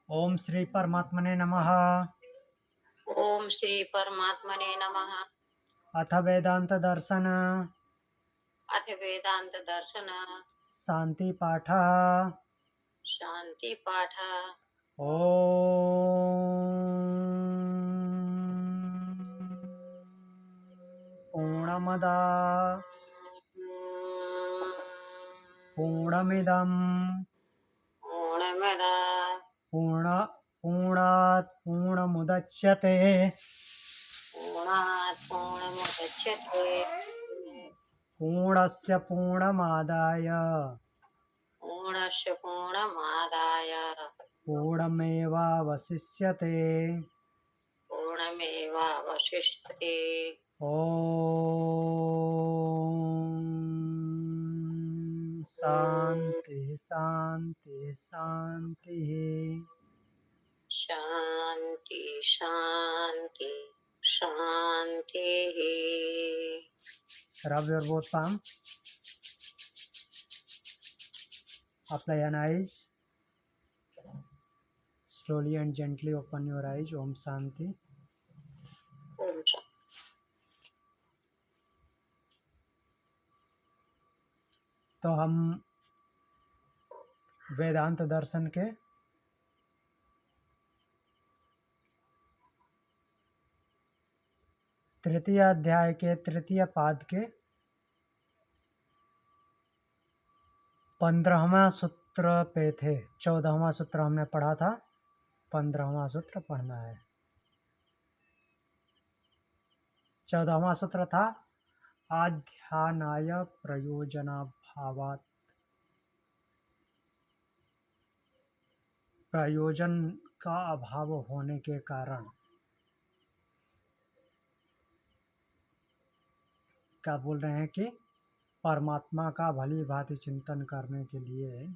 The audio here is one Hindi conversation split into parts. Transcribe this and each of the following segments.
ओम श्री परमात्मने नमः। ओम श्री परमात्मने नमः। अथ वेदांत दर्शन अथ वेदांत दर्शन शांति पाठ। शांति पाठ। पूर्णमदा पूर्णमिदं पूर्णमदा पूर्णात् पूर्णमुदच्यते पूर्णात् पूर्णमुदच्यते पूर्णस्य पूर्णमादाय पूर्णस्य पूर्णमादाय पूर्णमेवावशिष्यते। पूर्णमेवावशिष्यते। ओम शांति शांति शांति। शांति शांति शांति। Rub your both palm. Apply an eyes. Slowly and gently open your eyes. Om Shanti. Om Shanti. तो हम वेदांत दर्शन के तृतीय अध्याय के तृतीय पाद के 15वां सूत्र पे थे। 14वां सूत्र हमने पढ़ा था, 15वां सूत्र पढ़ना है। 14वां सूत्र था आध्यानाय प्रयोजनाभावात्। प्रयोजन का अभाव होने के कारण क्या बोल रहे हैं कि परमात्मा का भली भांति चिंतन करने के लिए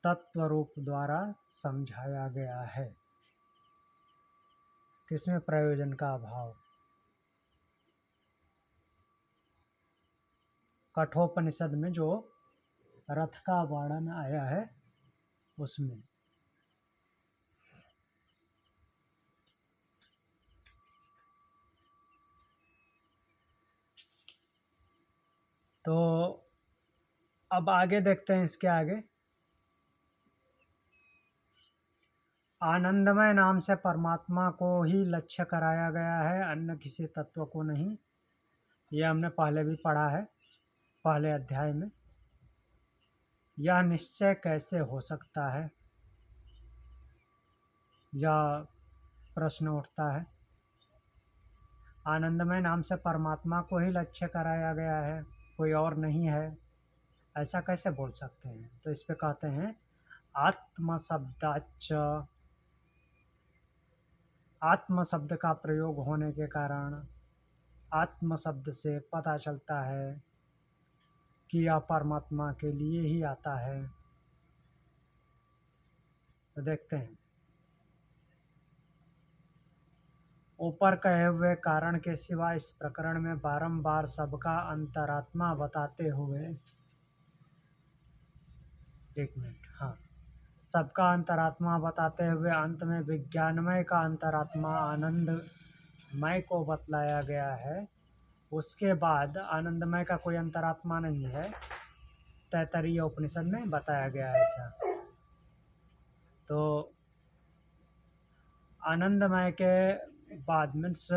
तत्व रूप द्वारा समझाया गया है। किसमें प्रयोजन का अभाव? कठोपनिषद में जो रथ का वर्णन आया है उसमें। तो अब आगे देखते हैं। इसके आगे आनंदमय नाम से परमात्मा को ही लक्ष्य कराया गया है, अन्य किसी तत्व को नहीं। यह हमने पहले भी पढ़ा है, पहले अध्याय में। यह निश्चय कैसे हो सकता है, यह प्रश्न उठता है। आनंदमय नाम से परमात्मा को ही लक्ष्य कराया गया है, कोई और नहीं है, ऐसा कैसे बोल सकते हैं? तो इस पे कहते हैं आत्म शब्दाच। आत्म शब्द का प्रयोग होने के कारण आत्म शब्द से पता चलता है कि यह परमात्मा के लिए ही आता है। तो देखते हैं, ऊपर कहे हुए कारण के सिवा इस प्रकरण में बारंबार सबका अंतरात्मा बताते हुए, एक मिनट, हाँ, सबका अंतरात्मा बताते हुए अंत में विज्ञानमय का अंतरात्मा आनंदमय को बतलाया गया है। उसके बाद आनंदमय का कोई अंतरात्मा नहीं है, तैत्तरीय उपनिषद में बताया गया है ऐसा। तो आनंदमय के बाद मीन्स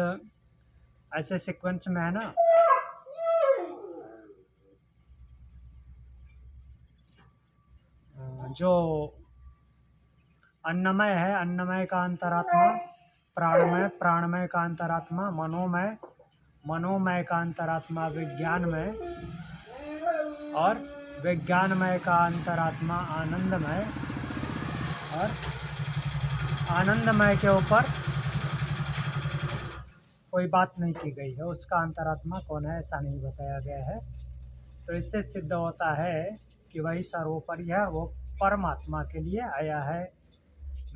ऐसे सीक्वेंस में है ना, जो अन्नमय है, अन्नमय का अंतरात्मा, प्राणमय, प्राणमय का अंतरात्मा, मनोमय, मनोमय का अंतरात्मा विज्ञानमय, और विज्ञानमय का अंतरात्मा आनंदमय, और आनंदमय के ऊपर कोई बात नहीं की गई है, उसका अंतरात्मा कौन है ऐसा नहीं बताया गया है। तो इससे सिद्ध होता है कि वही सर्वोपरि है, वो परमात्मा के लिए आया है।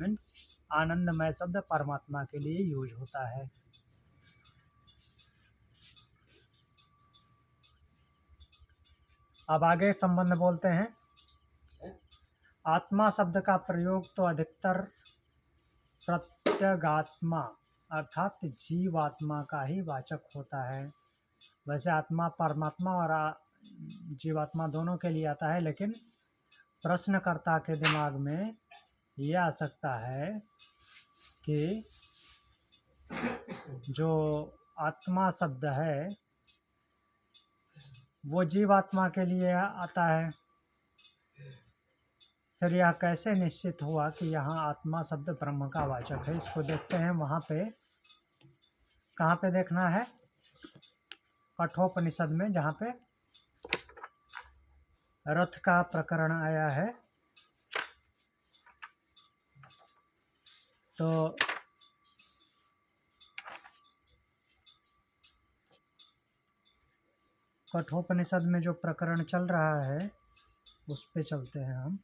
मीन्स आनंदमय शब्द परमात्मा के लिए यूज होता है। अब आगे संबंध बोलते हैं। आत्मा शब्द का प्रयोग तो अधिकतर प्रत्यगात्मा अर्थात जीवात्मा का ही वाचक होता है। वैसे आत्मा परमात्मा और जीवात्मा दोनों के लिए आता है, लेकिन प्रश्नकर्ता के दिमाग में ये आ सकता है कि जो आत्मा शब्द है वो जीवात्मा के लिए आता है। फिर यह कैसे निश्चित हुआ कि यहाँ आत्मा शब्द ब्रह्म का वाचक है? इसको देखते हैं। वहाँ पे कहाँ पे देखना है? कठोपनिषद में, जहाँ पे रथ का प्रकरण आया है। तो कठोपनिषद में जो प्रकरण चल रहा है उस पे चलते हैं हम।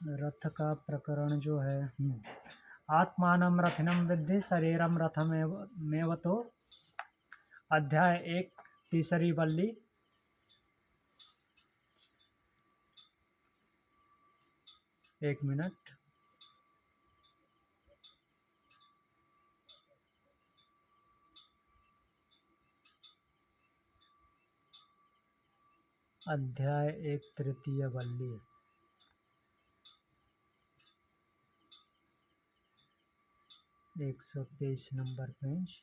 रथ का प्रकरण जो है, आत्मानं रथिनं विद्धि शरीरम रथमेव तो, अध्याय 1 तीसरी वल्ली। एक मिनट। अध्याय 1 तृतीय वल्ली। एक 123 नंबर पेज।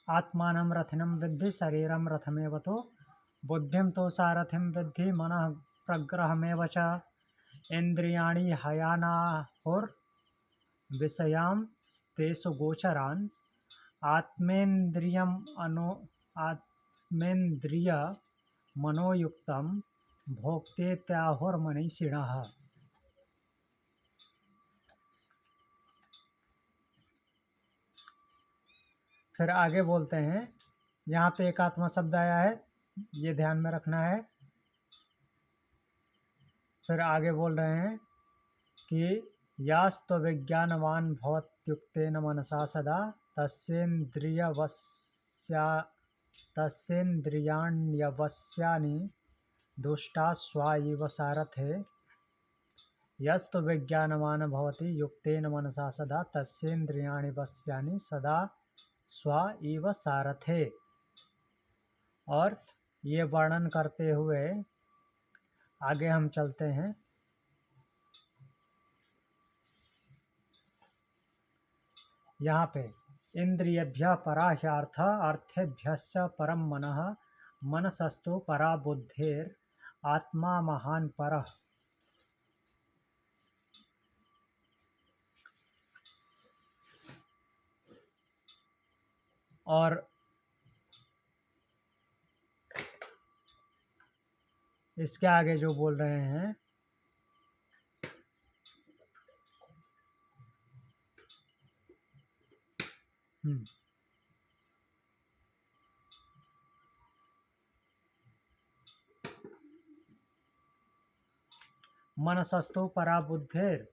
आत्मानं रथिनं विद्धि शरीरम रथमेव तो, बुद्धिं तो सारथिं विद्धि मनः प्रग्रहमेव च, इंद्रियाणि हयानाहुर विषयां तेषु गोचरान्, आत्मेन्द्रिय मनोयुक्तं भोक्तेत्याहुर्मनीषिणः। फिर आगे बोलते हैं, यहाँ पे एक आत्मा शब्द आया है, ये ध्यान में रखना है। फिर आगे बोल रहे हैं कि यास्तु विज्ञानवान भवत्युक्तेन मनसा सदा, तस्येन्द्रियाण्यवस्यानि दुष्टा स्वा इव सारथे। यस्तु विज्ञानवान भवति युक्तेन मनसा सदा, तस्येन्द्रियाणि वस्यानि सदा स्वा इव सारथे। और ये वर्णन करते हुए आगे हम चलते हैं। यहाँ पे इंद्रियभ्य परा ह्यार्थ, अर्थेभ्यश्च परम मनः, मनसस्तु परा बुद्धिर, आत्मा महान परः। और इसके आगे जो बोल रहे हैं, मनसस्तु परा बुद्धिर,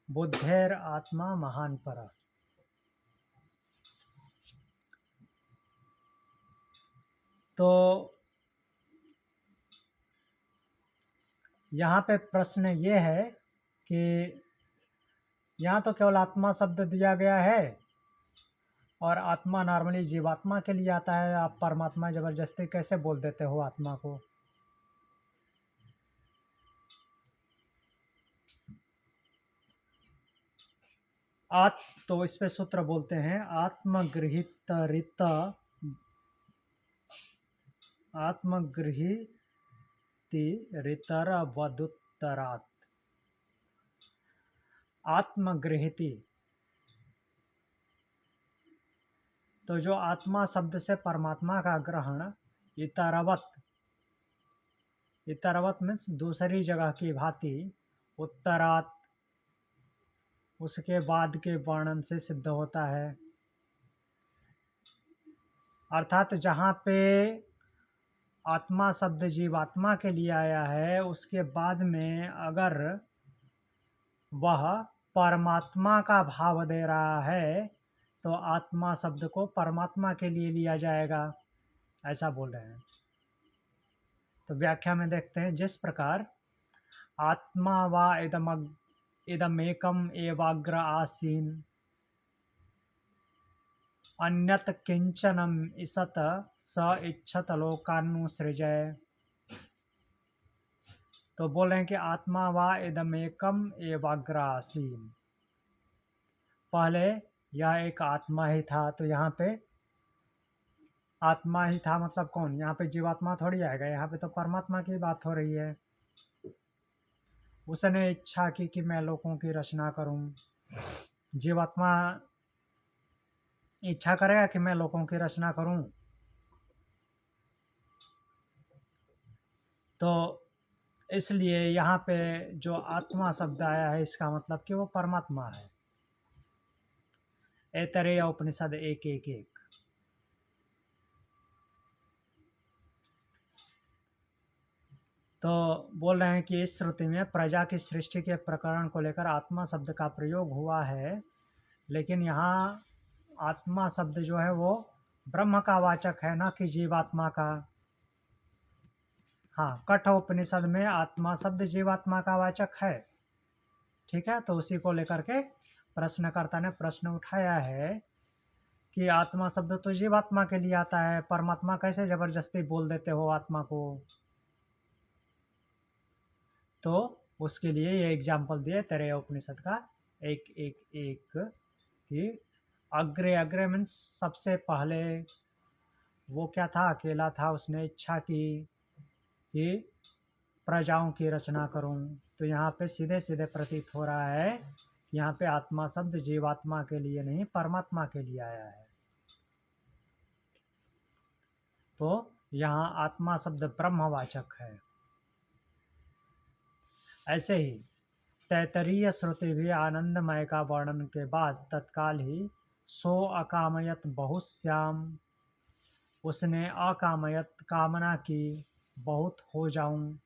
बुद्धेर आत्मा महान परः। तो यहाँ पे प्रश्न ये है कि यहाँ तो केवल आत्मा शब्द दिया गया है, और आत्मा नॉर्मली जीवात्मा के लिए आता है। आप परमात्मा जबरदस्ती कैसे बोल देते हो आत्मा को? तो इस पे सूत्र बोलते हैं, आत्मगृहीतिरितरवदुत्तरात्। आत्मगृहीति, तो जो आत्मा शब्द से परमात्मा का ग्रहण, इतरवत मीन्स दूसरी जगह की भांति, उत्तरात उसके बाद के वर्णन से सिद्ध होता है। अर्थात जहाँ पे आत्मा शब्द जीवात्मा के लिए आया है, उसके बाद में अगर वह परमात्मा का भाव दे रहा है तो आत्मा शब्द को परमात्मा के लिए लिया जाएगा, ऐसा बोल रहे हैं। तो व्याख्या में देखते हैं, जिस प्रकार आत्मा वा इदमेकम एवाग्र आसीन अन्यत किंचनम इसत स इच्छत लोकानुसृजय। तो बोल रहे हैं कि आत्मा वा इदमेकम एवाग्र आसीन, पहले यह एक आत्मा ही था। तो यहाँ पे आत्मा ही था मतलब कौन? यहाँ पे जीवात्मा थोड़ी आएगा, यहाँ पे तो परमात्मा की बात हो रही है। उसने इच्छा की कि मैं लोगों की रचना करूं। जीवात्मा इच्छा करेगा कि मैं लोगों की रचना करूं, तो इसलिए यहाँ पे जो आत्मा शब्द आया है इसका मतलब कि वो परमात्मा है। ऐतरेय उपनिषद 1:1:1। तो बोल रहे हैं कि इस श्रुति में प्रजा की सृष्टि के प्रकरण को लेकर आत्मा शब्द का प्रयोग हुआ है, लेकिन यहाँ आत्मा शब्द जो है वो ब्रह्म का वाचक है, ना कि जीवात्मा का। हाँ, कठोपनिषद में आत्मा शब्द जीवात्मा का वाचक है। ठीक है, तो उसी को लेकर के प्रश्नकर्ता ने प्रश्न उठाया है कि आत्मा शब्द तो जीवात्मा के लिए आता है, परमात्मा कैसे जबरदस्ती बोल देते हो आत्मा को। तो उसके लिए ये एग्जाम्पल दिए तेरे उपनिषद का 1:1:1 कि अग्रे अग्रे मीन्स सबसे पहले वो क्या था? अकेला था, उसने इच्छा की कि प्रजाओं की रचना करूं। तो यहाँ पे सीधे सीधे प्रतीत हो रहा है, यहाँ पे आत्मा शब्द जीवात्मा के लिए नहीं, परमात्मा के लिए आया है। तो यहाँ आत्मा शब्द ब्रह्मवाचक है। ऐसे ही तैतरीय श्रुति भी आनंदमय का वर्णन के बाद तत्काल ही सो अकामयत बहुश्याम, उसने अकामयत कामना की बहुत हो जाऊं।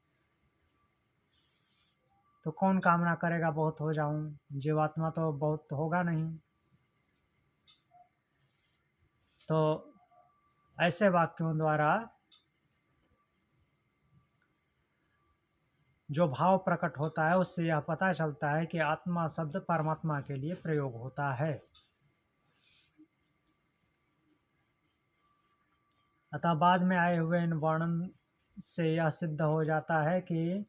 तो कौन कामना करेगा बहुत हो जाऊं? जीवात्मा तो बहुत होगा नहीं। तो ऐसे वाक्यों द्वारा जो भाव प्रकट होता है उससे यह पता चलता है कि आत्मा शब्द परमात्मा के लिए प्रयोग होता है। अतः बाद में आए हुए इन वर्णन से यह सिद्ध हो जाता है कि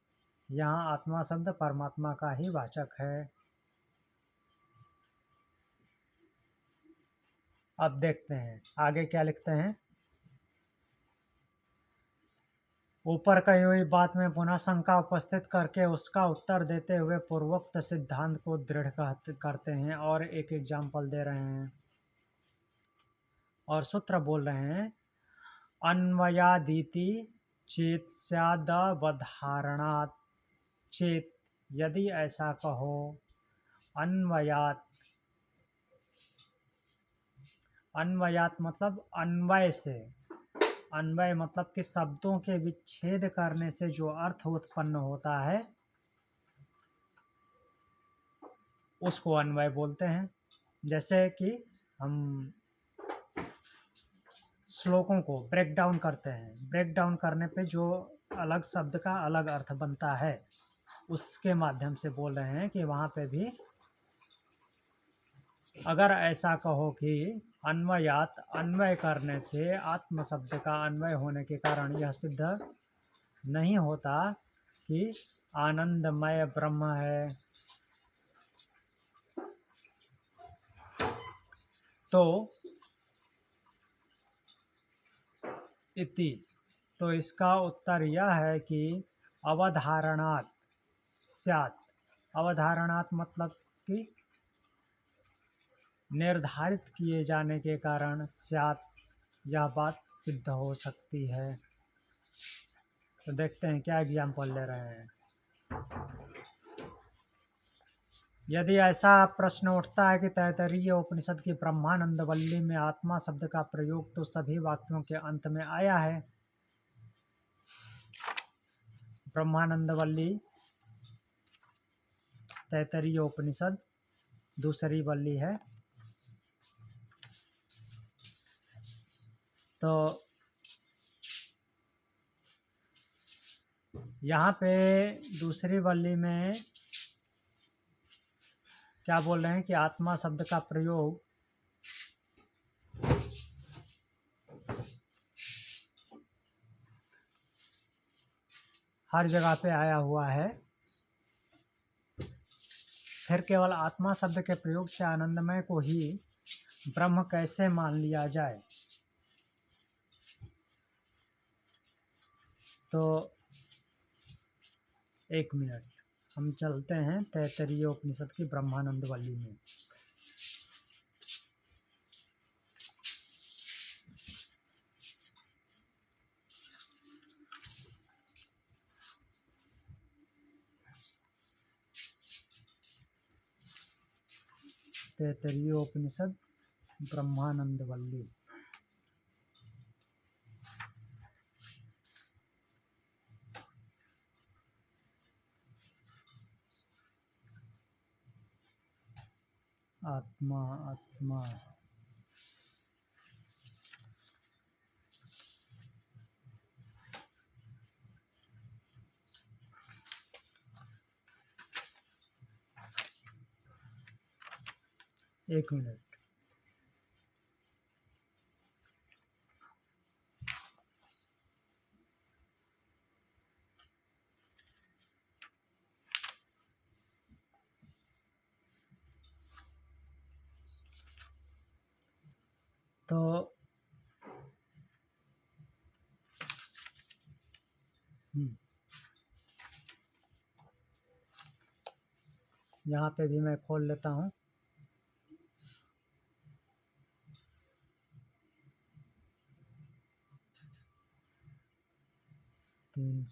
यहाँ आत्मा शब्द परमात्मा का ही वाचक है। अब देखते हैं आगे क्या लिखते हैं। ऊपर कही हुई बात में पुनः शंका उपस्थित करके उसका उत्तर देते हुए पूर्वोक्त सिद्धांत को दृढ़ करते हैं और एक एग्जाम्पल दे रहे हैं और सूत्र बोल रहे हैं। अन्वयादिति चेत स्यादवधारणात् चेत, यदि ऐसा कहो। अन्वयात, अन्वयात मतलब अन्वय से। अन्वय मतलब कि शब्दों के विच्छेद करने से जो अर्थ उत्पन्न होता है उसको अन्वय बोलते हैं। जैसे कि हम श्लोकों को ब्रेक डाउन करते हैं, ब्रेक डाउन करने पे जो अलग शब्द का अलग अर्थ बनता है उसके माध्यम से बोल रहे हैं कि वहाँ पे भी अगर ऐसा कहो कि अन्वयात, अन्वय करने से आत्म शब्द का अन्वय होने के कारण यह सिद्ध नहीं होता कि आनंदमय ब्रह्म है, तो इति। तो इसका उत्तर यह है कि अवधारणात् स्यात्। अवधारणात् मतलब कि निर्धारित किए जाने के कारण स्यात्, यह बात सिद्ध हो सकती है। तो देखते हैं क्या एग्जाम्पल ले रहे हैं। यदि ऐसा प्रश्न उठता है कि तैत्तरीय उपनिषद की ब्रह्मानंद वल्ली में आत्मा शब्द का प्रयोग तो सभी वाक्यों के अंत में आया है। ब्रह्मानंद वल्ली तैत्तरीय उपनिषद दूसरी वल्ली है। तो यहाँ पे दूसरी वल्ली में क्या बोल रहे हैं कि आत्मा शब्द का प्रयोग हर जगह पे आया हुआ है। फिर केवल आत्मा शब्द के प्रयोग से आनंदमय को ही ब्रह्म कैसे मान लिया जाए। तो एक मिनट, हम चलते हैं तैत्तरीय उपनिषद की ब्रह्मानंद वल्ली में। तैत्तरीय उपनिषद ब्रह्मानंद वल्ली। आत्मा आत्मा एक मिनट। तो यहाँ पे भी मैं खोल लेता हूँ। तीन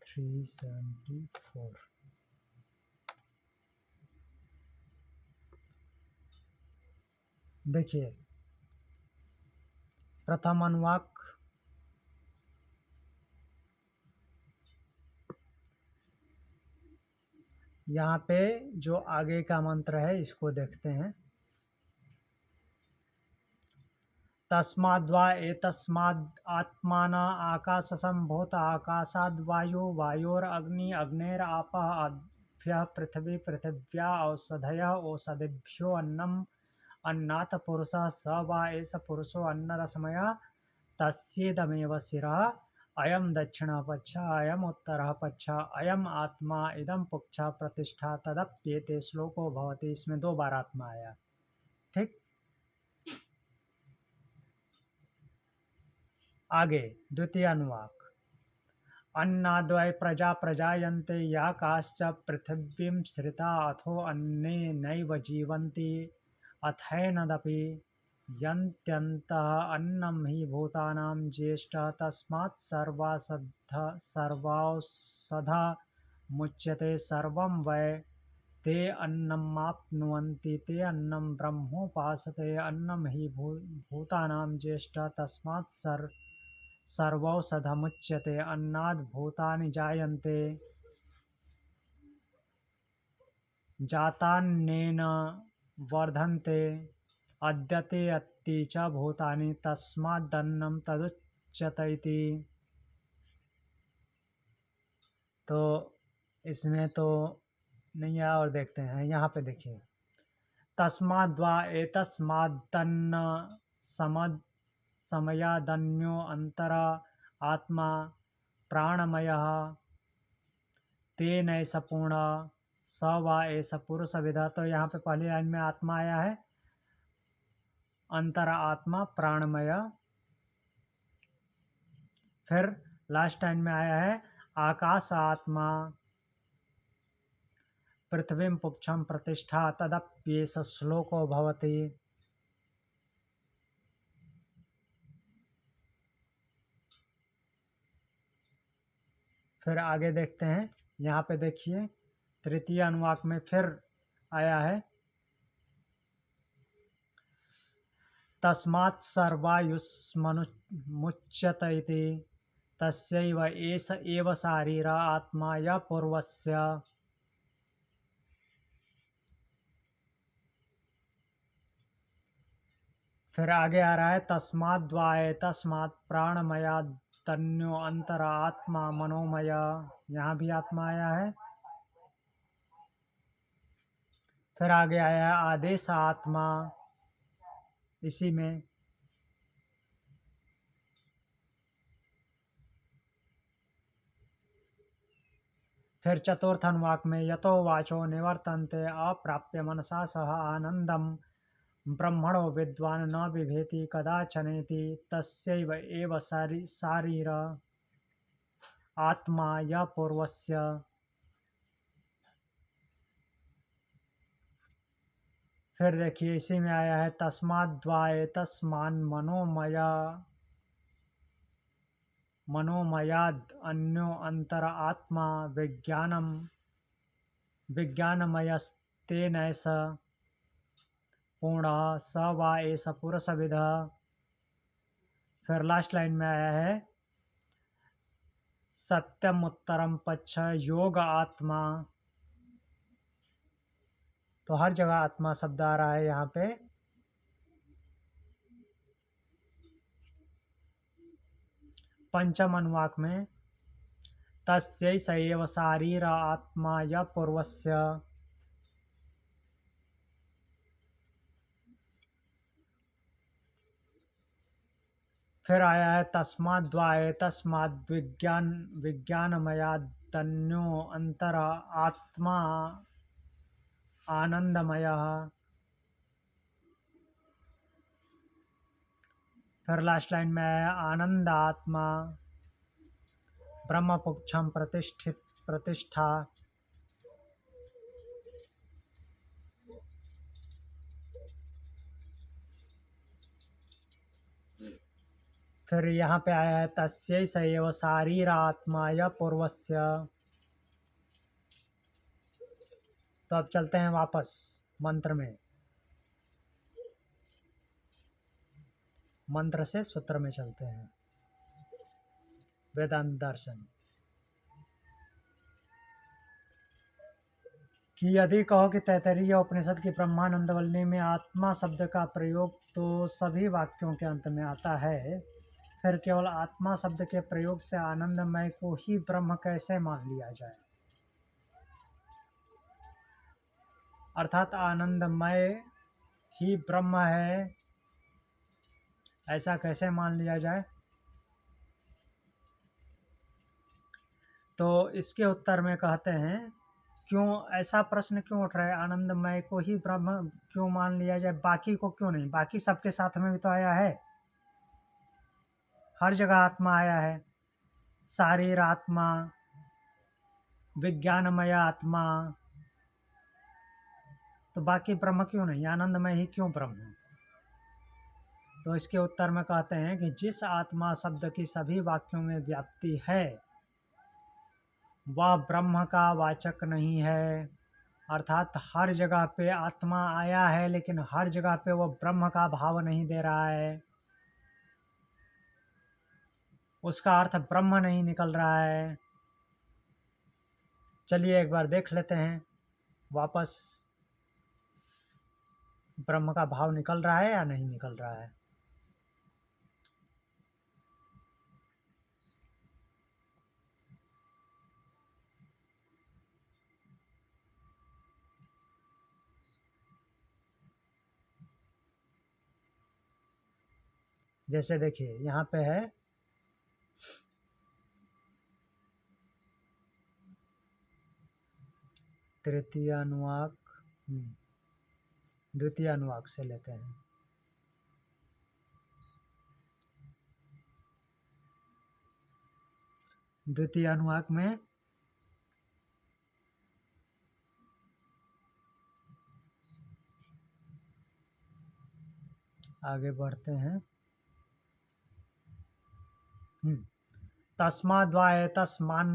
374। देखिए, प्रथम अनुवाक यहाँ पे जो आगे का मंत्र है इसको देखते हैं। तस्माद्वा एतस्माद् आत्माना आकाशसम्भूत आकाशाद् वायो वायोरग्नि अग्नेरापः अभ्यः पृथिवी पृथिव्या औषधयः औषधिभ्यो अन्नम् अन्नात् पुरुषः स वा एष पुरुषो अन्नरश्मयः तस्येदमेव शिरः अयम दक्षिणः पक्षः अयम उत्तरः पक्षः अयम आत्मा इदम पुक्षा प्रतिष्ठा तदप्येते श्लोको भवति। इसमें 2 बार आत्मा आया। ठीक, आगे द्वितीय अनुवाक। अन्नाद्वै प्रजा प्रजायन्ते या काश्च पृथिवीं श्रिता अथो अन्ने नैव जीवन्ति अथैनदपि यन्त्यन्तः अन्नं हि भूतानां ज्येष्ठः तस्मात् सर्वौषधा मुच्यते सर्वं वै ते अन्नमाप्नुवन्ति ते अन्नं ब्रह्मोपासते अन्नं हि भूतानां ज्येष्ठः तस्मात् सर्वौषधमुच्यते अन्नाद् भूतानि जायन्ते जातान्नेन वर्धन्ते अद्यते अत्ति च भूतानि तस्मादन्नं तदुच्यते इति। तो इसमें तो नहीं है, और देखते हैं। यहाँ पे देखिए, तस्माद्वा एतस्मादन्न समयादन्यो अंतरा आत्मा प्राणमयः तेन ऐसा पूर्ण स वा ऐसा पुरुष विधा। तो यहाँ पे पहली लाइन में आत्मा आया है, अंतरा आत्मा प्राणमय। फिर लास्ट लाइन में आया है आकाश आत्मा पृथ्वीं पुक्षम प्रतिष्ठा तदप्येष श्लोको भवति। फिर आगे देखते हैं, यहाँ पे देखिए तृतीय अनुवाक में फिर आया है, तस्मात् सर्वायुष्मनुमुच्यत इति तस्यैव एष एव शारीर आत्मा य पूर्वस्य। फिर आगे आ रहा है, तस्मात् द्वाये तस्मात् प्राणमयादन्यो अंतर आत्मा मनोमय, यहाँ भी आत्मा आया है। फिर आगे आया है आदेश आत्मा, इसी में फिर चतुर्थ अनुवाक में यतो वाचो निवर्तन्ते अप्राप्य मनसा सह आनंदम ब्रह्मणो विद्वान् न बिभेति कदाचनेति तस्यैव एव शारीर आत्मा य पूर्वस्य। फिर देखिए इसी में आया है, तस्माद्वाये तस्मान् मनोमयाद अन्यो अंतर आत्मा विज्ञानमयस्तेनैष पूर्णः स वा एष पुरुषविदः। फिर लास्ट लाइन में आया है, सत्यम उत्तरम पच्छ योग आत्मा। तो हर जगह आत्मा शब्द आ रहा है यहाँ पे। पंचम अनुवाक में तस्यैष एव शारीर आत्मा य पूर्वस्य। फिर आया है, तस्माद्वाये तस्माद् विज्ञानमयादन्यो अंतर आत्मा आनंदमयः। फिर लास्ट लाइन में आया, आनंद आत्मा ब्रह्मपुच्छम प्रतिष्ठा। फिर यहाँ पे आया है, तस्यैष एव शारीर आत्मा य पूर्वस्य। तो अब चलते हैं वापस मंत्र में, मंत्र से सूत्र में चलते हैं। वेदांत दर्शन कि यदि कहो कि तैत्तरीय उपनिषद की ब्रह्मानंद वल्ली में आत्मा शब्द का प्रयोग तो सभी वाक्यों के अंत में आता है, फिर केवल आत्मा शब्द के प्रयोग से आनंदमय को ही ब्रह्म कैसे मान लिया जाए? अर्थात आनंदमय ही ब्रह्म है, ऐसा कैसे मान लिया जाए? तो इसके उत्तर में कहते हैं, क्यों ऐसा प्रश्न क्यों उठ रहा है, आनंदमय को ही ब्रह्म क्यों मान लिया जाए, बाकी को क्यों नहीं? बाकी सबके साथ में भी तो आया है, हर जगह आत्मा आया है, शारीर आत्मा, विज्ञानमय आत्मा, तो बाकी ब्रह्म क्यों नहीं, आनंदमय ही क्यों ब्रह्म है? तो इसके उत्तर में कहते हैं कि जिस आत्मा शब्द की सभी वाक्यों में व्याप्ति है वह ब्रह्म का वाचक नहीं है। अर्थात हर जगह पे आत्मा आया है लेकिन हर जगह पे वो ब्रह्म का भाव नहीं दे रहा है, उसका अर्थ ब्रह्म नहीं निकल रहा है। चलिए एक बार देख लेते हैं वापस, ब्रह्म का भाव निकल रहा है या नहीं निकल रहा है। जैसे देखिए यहाँ पे है, तृतीय अनुवाक, द्वितीय अनुवाक से लेते हैं। द्वितीय अनुवाक में आगे बढ़ते हैं। तस्माद्वाये तस्मान्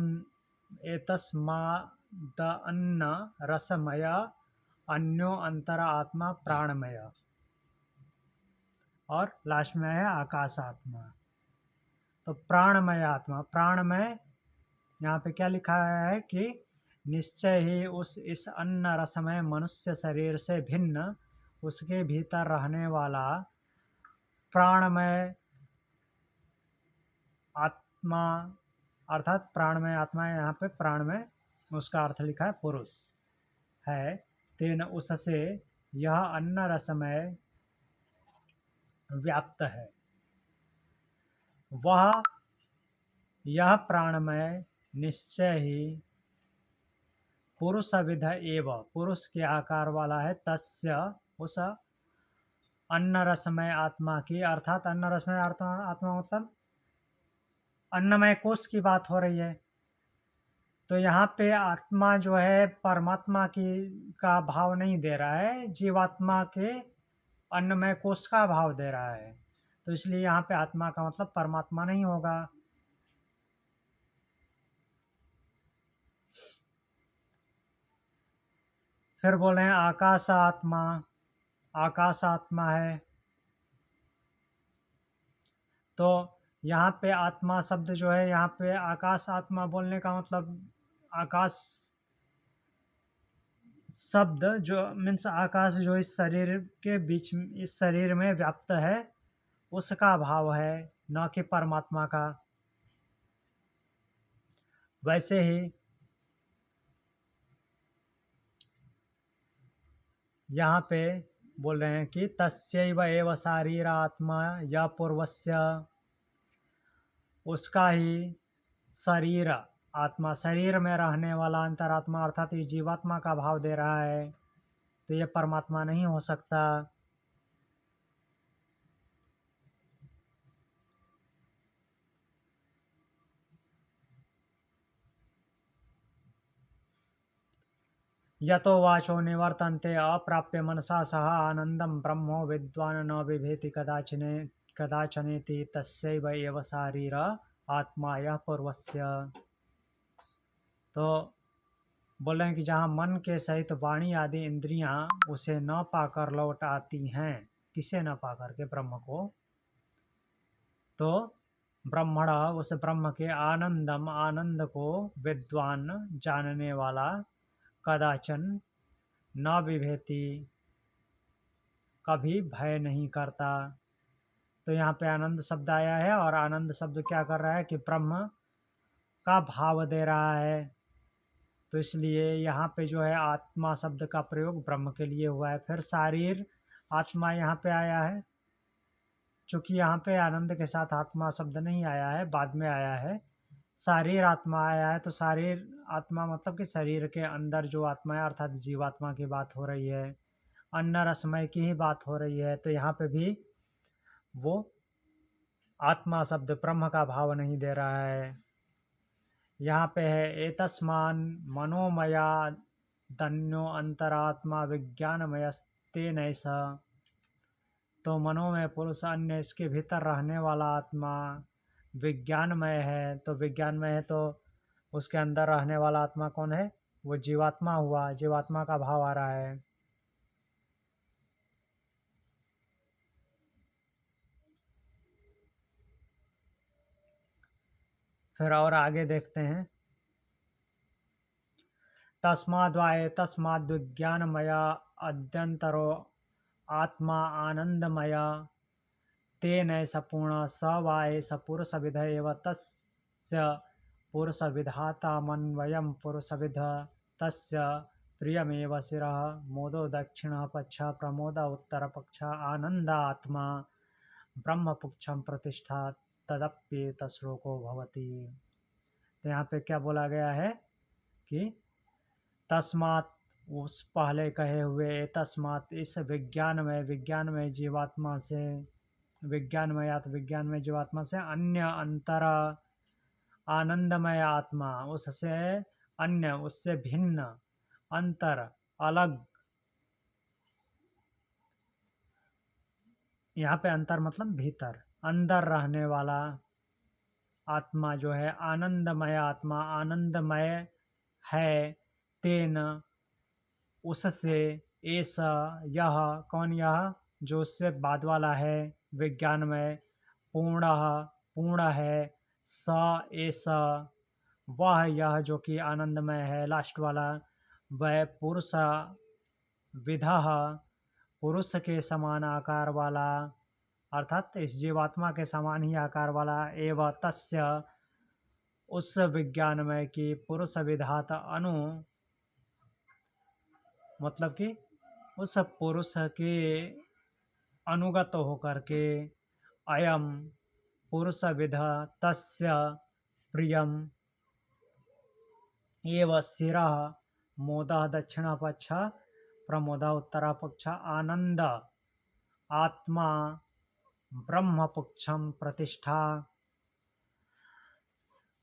एतस्माद् अन्न रसमय अन्यो अंतर आत्मा प्राणमय, और लास्ट में है आकाश आत्मा। तो प्राणमय आत्मा, प्राणमय यहाँ पे क्या लिखा है कि निश्चय ही इस अन्न रसमय मनुष्य शरीर से भिन्न उसके भीतर रहने वाला प्राणमय आत्मा, अर्थात प्राणमय आत्मा है। यहाँ पे प्राणमय उसका अर्थ लिखा है पुरुष है। तेन उससे यह अन्न रसमय व्याप्त है। वह यह प्राणमय निश्चय ही पुरुष विध एवं पुरुष के आकार वाला है। तस्य उस अन्न रसमय आत्मा की, अर्थात अन्न रसमय आत्मा मतलब अन्नमय कोश की बात हो रही है। तो यहाँ पे आत्मा जो है परमात्मा की का भाव नहीं दे रहा है, जीवात्मा के अन्नमय कोश का भाव दे रहा है। तो इसलिए यहाँ पे आत्मा का मतलब परमात्मा नहीं होगा। फिर बोले हैं आकाश आत्मा, आकाश आत्मा है। तो यहाँ पे आत्मा शब्द जो है, यहाँ पे आकाश आत्मा बोलने का मतलब आकाश शब्द जो मीन्स आकाश जो इस शरीर के बीच, इस शरीर में व्याप्त है उसका भाव है, न कि परमात्मा का। वैसे ही यहाँ पे बोल रहे हैं कि तस्यैव एव शारीर आत्मा या पूर्वस्य, उसका ही शरीर आत्मा, शरीर में रहने वाला अंतरात्मा अर्थात ये जीवात्मा का भाव दे रहा है। तो ये परमात्मा नहीं हो सकता। यतो वाचो निवर्तन्ते अप्राप्य मनसा सह आनंदम ब्रह्मो विद्वान न बिभेति कदाचनेति तस्यैव एव शारीर आत्मा यः पूर्वस्य। तो बोल रहे हैं कि जहाँ मन के सहित वाणी आदि इंद्रियां उसे न पाकर लौट आती हैं, किसे न पाकर के, ब्रह्म को, तो ब्रह्मण उस ब्रह्म के आनंदम आनंद को विद्वान जानने वाला कदाचन न विभेति कभी भय नहीं करता। तो यहाँ पे आनंद शब्द आया है और आनंद शब्द क्या कर रहा है कि ब्रह्म का भाव दे रहा है। तो इसलिए यहाँ पे जो है आत्मा शब्द का प्रयोग ब्रह्म के लिए हुआ है। फिर शारीर आत्मा यहाँ पे आया है, चूँकि यहाँ पे आनंद के साथ आत्मा शब्द नहीं आया है, बाद में आया है। शारीर आत्मा आया है, तो शारीर आत्मा मतलब कि शरीर के अंदर जो आत्मा है अर्थात जीवात्मा की बात हो रही है, अन्न रसमय की ही बात हो रही है। तो यहाँ पे भी वो आत्मा शब्द ब्रह्म का भाव नहीं दे रहा है। यहाँ पे है एतस्मान मनोमया दन्यो अंतरात्मा विज्ञानमयस्तेन ऐसा। तो मनोमय पुरुष अन्य इसके भीतर रहने वाला आत्मा विज्ञानमय है। तो विज्ञानमय है तो उसके अंदर रहने वाला आत्मा कौन है? वो जीवात्मा हुआ, जीवात्मा का भाव आ रहा है। फिर और आगे देखते हैं, तस्माद्वाये तस्माद् विज्ञानमया अद्यंतरो आत्मा आनंदमय तेन सपूर्ण स वाये स पुरुषविध एव तस्य पुरुषविधातामन्वयं पुरुषविध तस्य प्रियमेव शिरः मोदो दक्षिणः पक्षः प्रमोद उत्तरपक्ष आनंद आत्मा ब्रह्मपुच्छं प्रतिष्ठा तदप्येत श्लोको भवति। तो यहाँ पे क्या बोला गया है कि तस्मात् उस पहले कहे हुए तस्मात् इस विज्ञानमय जीवात्मा से, विज्ञानमय जीवात्मा से अन्य अंतर आनंदमय आत्मा, उससे अन्य, उससे भिन्न, अंतर अलग, यहाँ पे अंतर मतलब भीतर, अंदर रहने वाला आत्मा जो है आनंदमय आत्मा आनंदमय है, तेन उससे, ऐसा यह, कौन यह, जो उससे बाद वाला है, विज्ञानमय, पूर्णः पूर्ण है, स ऐसा वह यह जो कि आनंदमय है, लास्ट वाला, वह पुरुष विधः पुरुष के समान आकार वाला, अर्थात इस जीवात्मा के समान ही आकार वाला, एवं तस्य उस विज्ञानमय की पुरुष विधात अनु, मतलब कि उस पुरुष के अनुगत होकर के, अयम पुरुष विधा तस्य प्रियम एव शिरः मोदः दक्षिण पक्ष प्रमोद उत्तरा पक्ष आनंद आत्मा ब्रह्म पक्षम प्रतिष्ठा।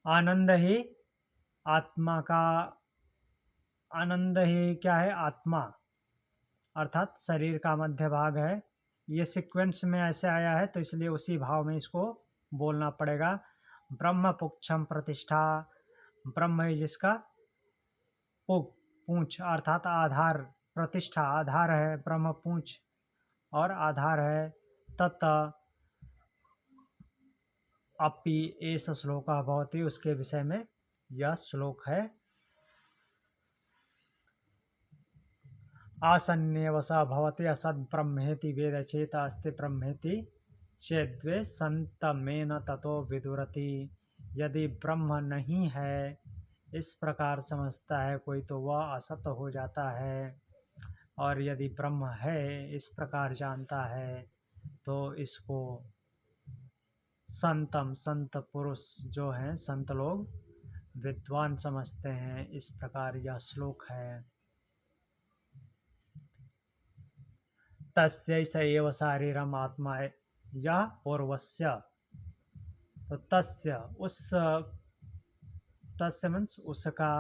आनंद ही आत्मा का, आनंद ही क्या है, आत्मा अर्थात शरीर का मध्य भाग है। ये सीक्वेंस में ऐसे आया है तो इसलिए उसी भाव में इसको बोलना पड़ेगा। ब्रह्म पुक्षम प्रतिष्ठा, ब्रह्म है जिसका पूंछ अर्थात आधार, प्रतिष्ठा आधार है, ब्रह्म पूंछ और आधार है। तत् अपि एष श्लोक भवति, उसके विषय में यह श्लोक है। आसन्नेव स भवति असद् ब्रह्मेति वेद चेत अस्ति ब्रह्मेति चेद्वे संतमेन ततो विदुरति। यदि ब्रह्म नहीं है इस प्रकार समझता है कोई तो वह असत हो जाता है, और यदि ब्रह्म है इस प्रकार जानता है तो इसको संतम, संत पुरुष जो हैं संत लोग विद्वान समझते हैं। इस प्रकार यह श्लोक है। तस्यैष एव शारीरम आत्मा यह पूर्वस्य, तो तस्य उस, तस्य मीन्स उसका,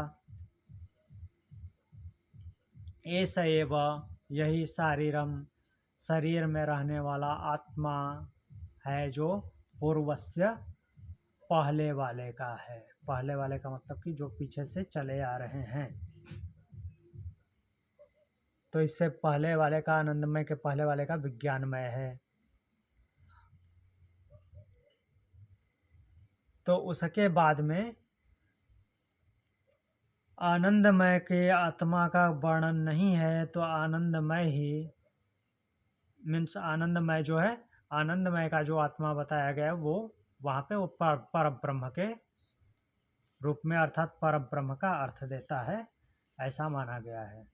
ऐसा एव यही शारीरम शरीर में रहने वाला आत्मा है जो पूर्वस्य पहले वाले का है। पहले वाले का मतलब कि जो पीछे से चले आ रहे हैं। तो इससे पहले वाले का, आनंदमय के पहले वाले का विज्ञानमय है। तो उसके बाद में आनंदमय के आत्मा का वर्णन नहीं है, तो आनंदमय ही मीन्स आनंदमय जो है, आनंदमय का जो आत्मा बताया गया है वो वहाँ पे वो पर ब्रह्म के रूप में अर्थात पर ब्रह्म का अर्थ देता है, ऐसा माना गया है।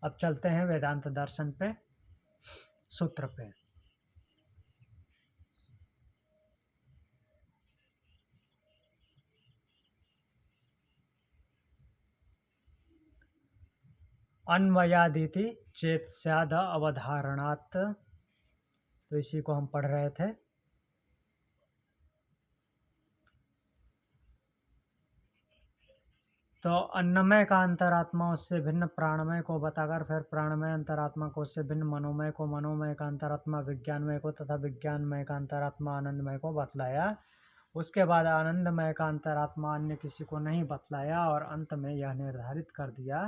अब चलते हैं वेदांत दर्शन पे, सूत्र पे। अन्वयादिति चेत स्याद अवधारणात्, तो इसी को हम पढ़ रहे थे। तो अन्नमय का अंतरात्मा उससे भिन्न प्राणमय को बताकर फिर प्राणमय अंतरात्मा को उससे भिन्न मनोमय को, मनोमय का अंतरात्मा विज्ञानमय को तथा विज्ञानमय का अंतरात्मा आनंदमय को बतलाया। उसके बाद आनंदमय का अंतरात्मा अन्य किसी को नहीं बतलाया और अंत में यह निर्धारित कर दिया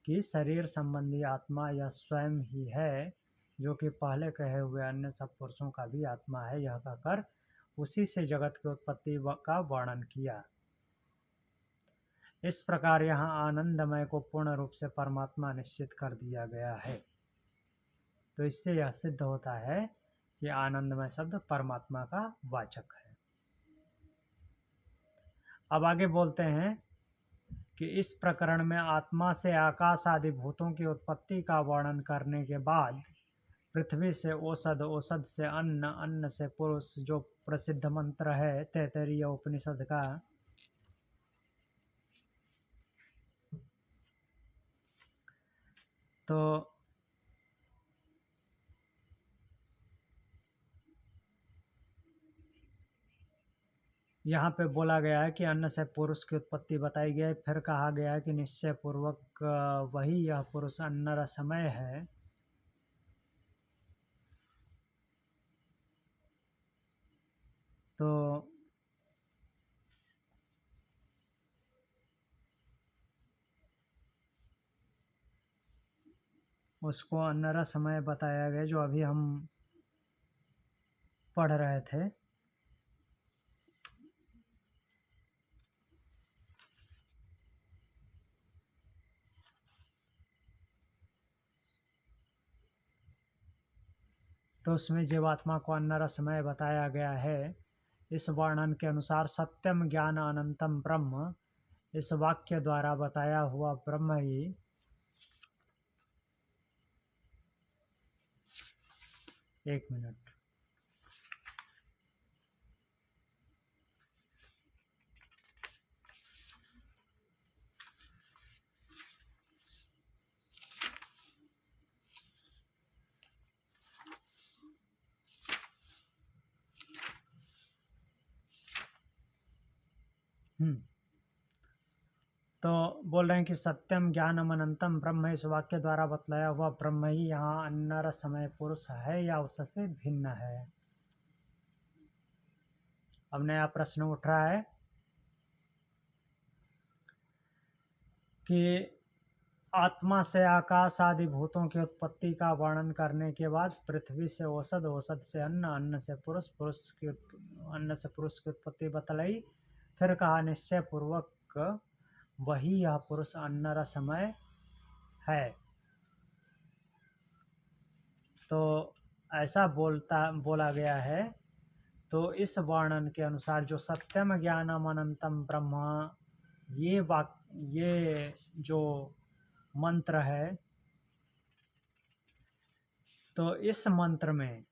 कि शरीर संबंधी आत्मा यह स्वयं ही है, जो कि पहले कहे हुए अन्य सब पुरुषों का भी आत्मा है। यह कहकर उसी से जगत की उत्पत्ति का वर्णन किया। इस प्रकार यहाँ आनंदमय को पूर्ण रूप से परमात्मा निश्चित कर दिया गया है। तो इससे यह सिद्ध होता है कि आनंदमय शब्द परमात्मा का वाचक है। अब आगे बोलते हैं कि इस प्रकरण में आत्मा से आकाश आदि भूतों की उत्पत्ति का वर्णन करने के बाद पृथ्वी से औषध, औषध से अन्न, अन्न से पुरुष, जो प्रसिद्ध मंत्र है तैत्तरीय उपनिषद का, तो यहाँ पे बोला गया है कि अन्न से पुरुष की उत्पत्ति बताई गई है। फिर कहा गया है कि निश्चय पूर्वक वही यह पुरुष अन्न रसमय है। तो उसको अन्न रसमय बताया गया जो अभी हम पढ़ रहे थे। तो उसमें जीवात्मा को अन्न रसमय बताया गया है। इस वर्णन के अनुसार सत्यम ज्ञान अनंतम ब्रह्म, इस वाक्य द्वारा बताया हुआ ब्रह्म ही एक मिनट। तो बोल रहे हैं कि सत्यम ज्ञानम अनंतम ब्रह्म, इस वाक्य द्वारा बतलाया हुआ ब्रह्म ही यहाँ अन्न रसमय पुरुष है या उससे भिन्न है। अब नया प्रश्न उठ रहा है कि आत्मा से आकाश आदि भूतों की उत्पत्ति का वर्णन करने के बाद पृथ्वी से औषध, औषध से अन्न, अन्न से पुरुष, अन्न से पुरुष की उत्पत्ति बतलाई। फिर कहा निश्चय पूर्वक वही यह पुरुष अन्न रसमय है। तो ऐसा बोला गया है। तो इस वर्णन के अनुसार जो सत्यम ज्ञानम अनंतम ब्रह्म, ये जो मंत्र है, तो इस मंत्र में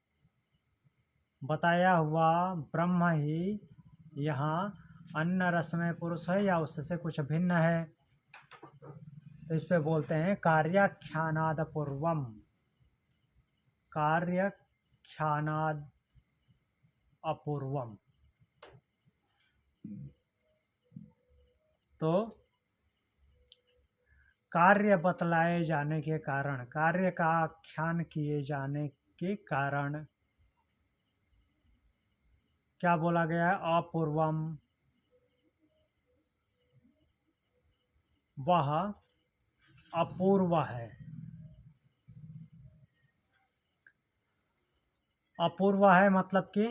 बताया हुआ ब्रह्म ही यहाँ अन्न रसमय पुरुष है या उससे कुछ भिन्न है। तो इस पे बोलते हैं कार्याख्यानाद पूर्वम, कार्याख्यानाद अपूर्वम। तो कार्य बतलाए जाने के कारण, कार्य का आख्यान किए जाने के कारण क्या बोला गया है? अपूर्वम, वह अपूर्व है। अपूर्व है मतलब कि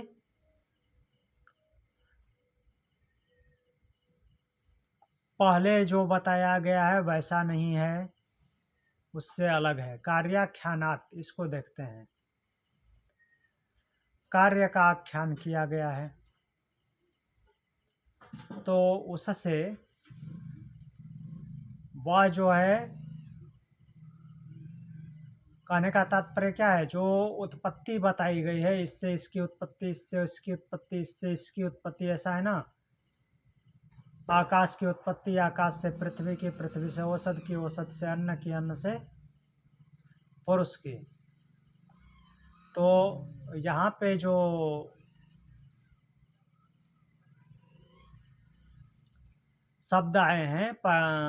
पहले जो बताया गया है वैसा नहीं है, उससे अलग है। कार्याख्यानात, इसको देखते हैं। कार्य का आख्यान किया गया है, तो उससे वह जो है, कहने का तात्पर्य क्या है, जो उत्पत्ति बताई गई है, इससे इसकी उत्पत्ति, इससे इसकी उत्पत्ति, इससे इसकी उत्पत्ति, ऐसा है ना। आकाश की उत्पत्ति आकाश से पृथ्वी की, पृथ्वी से औषध की, औषध से अन्न की, अन्न से पुरुष की। तो यहाँ पे जो शब्द आए हैं,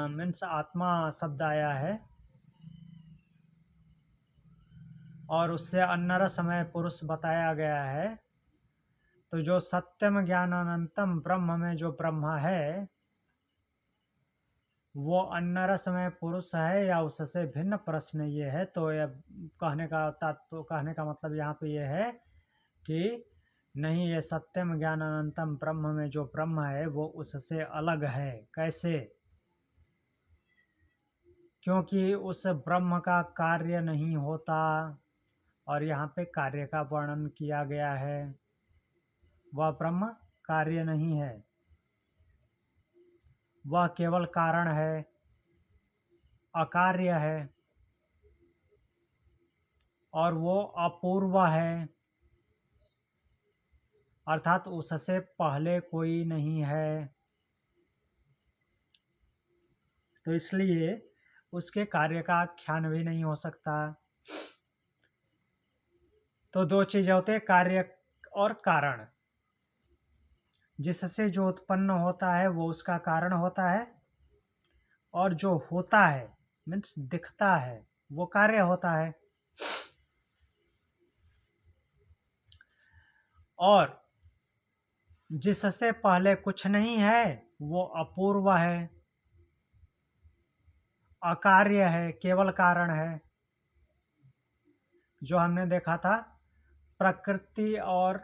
मीन्स आत्मा शब्द आया है, और उससे अन्नर समय पुरुष बताया गया है। तो जो सत्यम ज्ञान अनंतम ब्रह्म में जो ब्रह्म है वो अन्नर समय पुरुष है या उससे भिन्न, प्रश्न ये है। तो यह कहने का मतलब यहाँ पे ये है कि नहीं, ये सत्यम ज्ञान अनंतम ब्रह्म में जो ब्रह्म है वो उससे अलग है। कैसे? क्योंकि उस ब्रह्म का कार्य नहीं होता, और यहाँ पे कार्य का वर्णन किया गया है। वह ब्रह्म कार्य नहीं है, वह केवल कारण है, अकार्य है, और वो अपूर्व है, अर्थात उससे पहले कोई नहीं है। तो इसलिए उसके कार्य का आख्यान भी नहीं हो सकता। तो दो चीज़ें होते हैं, कार्य और कारण। जिससे जो उत्पन्न होता है वो उसका कारण होता है, और जो होता है मीन्स दिखता है वो कार्य होता है। और जिससे पहले कुछ नहीं है वो अपूर्व है, अकार्य है, केवल कारण है। जो हमने देखा था प्रकृति और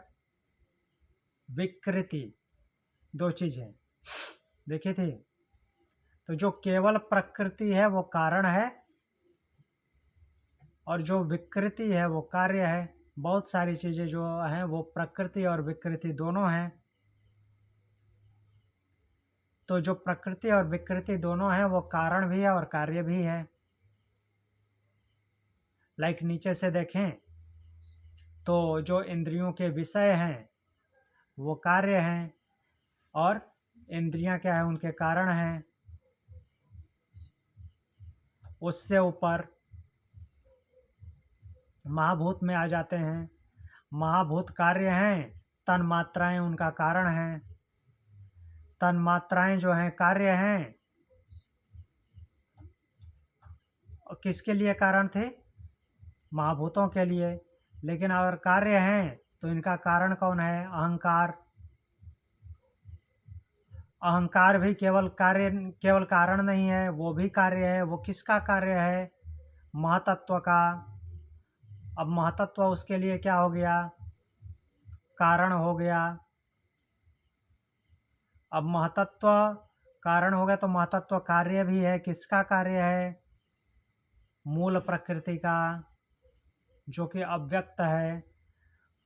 विकृति, दो चीजें देखी थी। तो जो केवल प्रकृति है वो कारण है, और जो विकृति है वो कार्य है। बहुत सारी चीजें जो हैं वो प्रकृति और विकृति दोनों हैं। तो जो प्रकृति और विकृति दोनों हैं वो कारण भी है और कार्य भी है। लाइक नीचे से देखें तो जो इंद्रियों के विषय हैं वो कार्य हैं, और इंद्रियां क्या है, उनके कारण हैं। उससे ऊपर महाभूत में आ जाते हैं। महाभूत कार्य हैं, तन मात्राएं उनका कारण हैं। तन मात्राएं जो हैं कार्य हैं, और किसके लिए कारण थे? महाभूतों के लिए। लेकिन अगर कार्य हैं तो इनका कारण कौन है? अहंकार। अहंकार भी केवल कारण नहीं है, वो भी कार्य है। वो किसका कार्य है? महतत्व का। अब महतत्व उसके लिए क्या हो गया? कारण हो गया। अब महतत्व कारण हो गया तो महतत्व कार्य भी है। किसका कार्य है? मूल प्रकृति का, जो कि अव्यक्त है।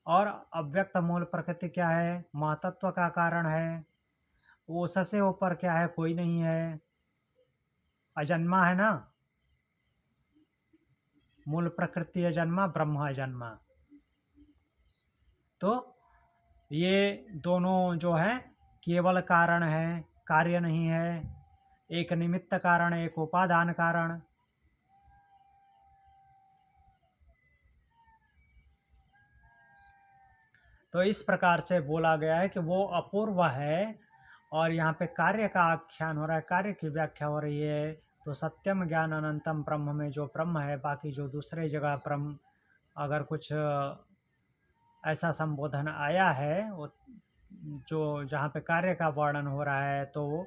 और अव्यक्त मूल प्रकृति क्या है? महतत्व का कारण है। वो उससे ऊपर क्या है? कोई नहीं है, अजन्मा है ना। मूल प्रकृति अजन्मा, ब्रह्म अजन्मा। तो ये दोनों जो है केवल कारण है, कार्य नहीं है। एक निमित्त कारण, एक उपादान कारण। तो इस प्रकार से बोला गया है कि वो अपूर्व है, और यहाँ पे कार्य का आख्यान हो रहा है, कार्य की व्याख्या हो रही है। तो सत्यम ज्ञान अनंतम ब्रह्म में जो ब्रह्म है, बाकी जो दूसरे जगह ब्रह्म अगर कुछ ऐसा संबोधन आया है, वो जो जहाँ पे कार्य का वर्णन हो रहा है, तो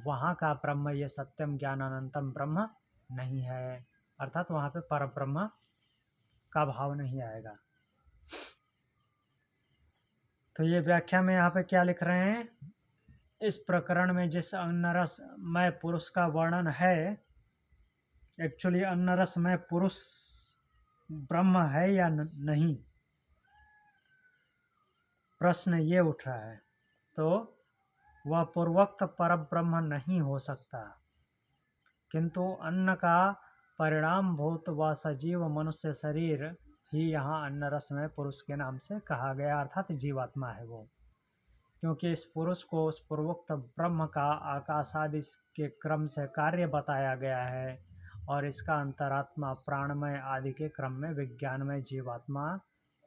वहाँ का ब्रह्म ये सत्यम ज्ञान अनंतम ब्रह्म नहीं है। अर्थात वहाँ पे पर ब्रह्म का भाव नहीं आएगा। तो ये व्याख्या में यहाँ पे क्या लिख रहे हैं? इस प्रकरण में जिस अन्नरसमय पुरुष का वर्णन है, एक्चुअली अन्नरसमय पुरुष ब्रह्म है या नहीं, प्रश्न ये उठ रहा है। तो वह पूर्वोक्त परब्रह्म नहीं हो सकता, किंतु अन्न का परिणाम भूत व सजीव मनुष्य शरीर ही यहाँ अन्न रसमय पुरुष के नाम से कहा गया, अर्थात जीवात्मा है वो। क्योंकि इस पुरुष को उस पूर्वोक्त ब्रह्म का आकाश आदि के क्रम से कार्य बताया गया है, और इसका अंतरात्मा प्राणमय आदि के क्रम में विज्ञानमय जीवात्मा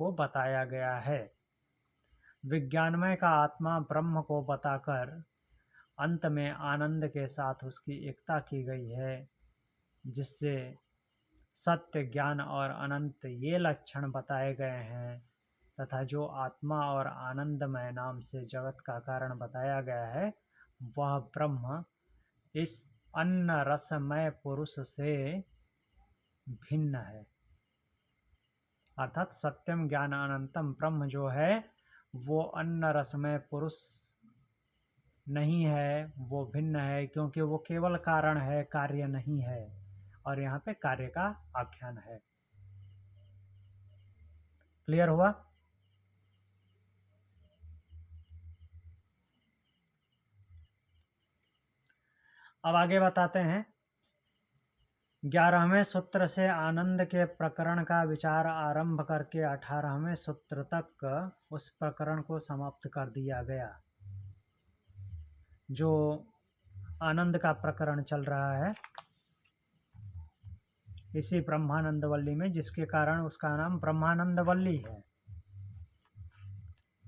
को बताया गया है। विज्ञानमय का आत्मा ब्रह्म को बताकर अंत में आनंद के साथ उसकी एकता की गई है, जिससे सत्य, ज्ञान और अनंत ये लक्षण बताए गए हैं, तथा जो आत्मा और आनंदमय नाम से जगत का कारण बताया गया है, वह ब्रह्म इस अन्न रसमय पुरुष से भिन्न है। अर्थात सत्यम ज्ञान अनंतम ब्रह्म जो है वो अन्न रसमय पुरुष नहीं है, वो भिन्न है, क्योंकि वो केवल कारण है, कार्य नहीं है। और यहाँ पे कार्य का आख्यान है। क्लियर हुआ? अब आगे बताते हैं। 11वें सूत्र से आनंद के प्रकरण का विचार आरंभ करके 18वें सूत्र तक उस प्रकरण को समाप्त कर दिया गया। जो आनंद का प्रकरण चल रहा है इसी ब्रह्मानंद वल्ली में, जिसके कारण उसका नाम ब्रह्मानंद वल्ली है।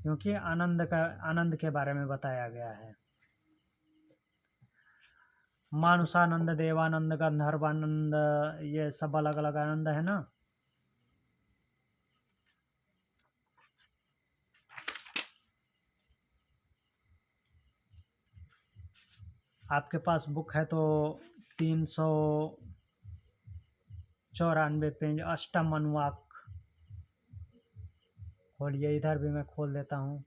क्योंकि आनंद के बारे में बताया गया है। मानुषानंद, देवानंद, गंधर्वानंद, ये सब अलग अलग आनंद है ना। आपके पास बुक है तो 394 पेज, अष्टम अनुवाक खोलिए। इधर भी मैं खोल देता हूँ।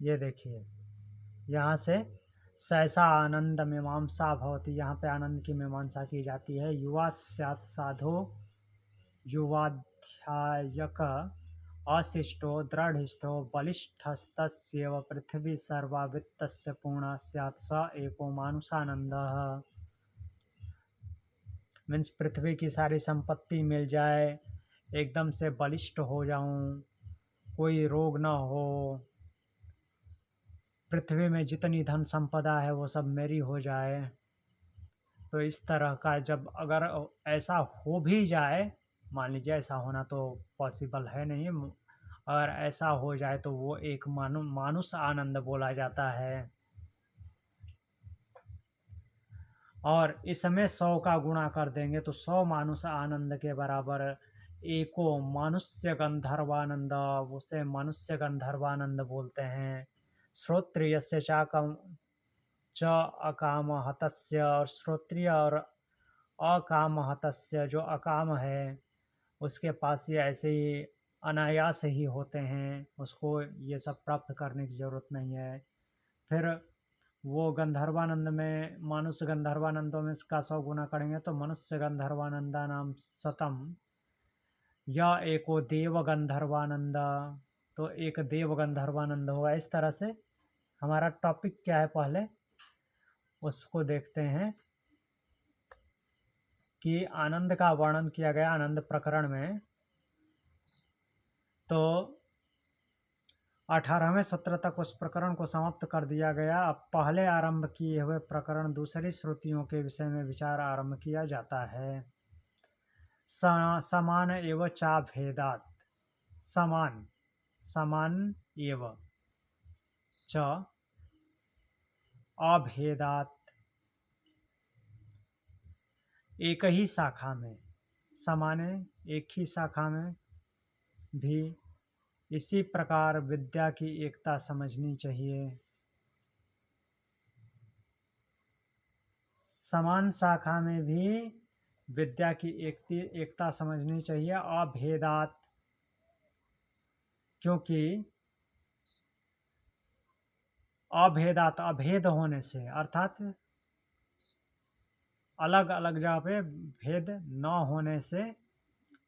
ये देखिए, यहाँ से सहसा आनंद मीमांसा भवति, यहाँ पे आनंद की मीमांसा की जाती है। युवा स्यात् साधो युवाध्यायक अशिष्टो दृढ़िष्ठो बलिष्ठस्तस्यैव पृथ्वी सर्वा वित्तस्य पूर्णा स्यात् स एको मानुषानंदः। मीन्स पृथ्वी की सारी संपत्ति मिल जाए, एकदम से बलिष्ठ हो जाऊं, कोई रोग ना हो, पृथ्वी में जितनी धन संपदा है वो सब मेरी हो जाए, तो इस तरह का जब अगर ऐसा हो भी जाए, मान लीजिए ऐसा होना तो पॉसिबल है नहीं, अगर ऐसा हो जाए तो वो एक मानुष आनंद बोला जाता है। और इसमें 100 का गुणा कर देंगे तो 100 मानुष आनंद के बराबर एको मनुष्य गंधर्वानंद, उसे मनुष्य गंधर्वानंद बोलते हैं। श्रोत्रियस्य च अकाम हतस्य, और श्रोत्रिय और अकाम हतस्य, जो अकाम है उसके पास ये ऐसे ही अनायास ही होते हैं, उसको ये सब प्राप्त करने की ज़रूरत नहीं है। फिर वो गंधर्वानंद में, मानुष गंधर्वानंदों में इसका 100 गुना करेंगे तो मनुष्य गंधर्वानंदा नाम सतम, या एको देव गंधर्वानंद, तो एक देव गंधर्वानंद होगा। इस तरह से हमारा टॉपिक क्या है पहले उसको देखते हैं कि आनंद का वर्णन किया गया आनंद प्रकरण में। तो 18वें सत्र तक उस प्रकरण को समाप्त कर दिया गया। अब पहले आरंभ किए हुए प्रकरण दूसरी श्रुतियों के विषय में विचार आरंभ किया जाता है। समान एवं चा भेदात, समान एवं च अभेदात, एक ही शाखा में, समान एक ही शाखा में भी इसी प्रकार विद्या की एकता समझनी चाहिए। समान शाखा में भी विद्या की एकता समझनी चाहिए। अभेदात, क्योंकि अभेदात अभेद होने से, अर्थात अलग अलग जगह पे भेद न होने से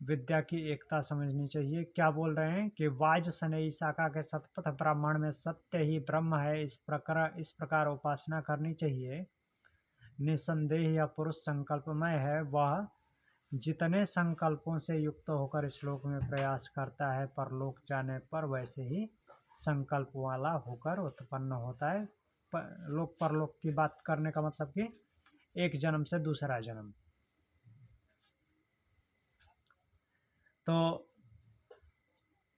विद्या की एकता समझनी चाहिए। क्या बोल रहे हैं कि वाजसनेयी शाखा के शतपथ ब्राह्मण में सत्य ही ब्रह्म है, इस प्रकार उपासना करनी चाहिए। निसंदेह या पुरुष संकल्पमय है, वह जितने संकल्पों से युक्त होकर इस श्लोक में प्रयास करता है, परलोक जाने पर वैसे ही संकल्प वाला होकर उत्पन्न होता है। लोक परलोक की बात करने का मतलब कि एक जन्म से दूसरा जन्म। तो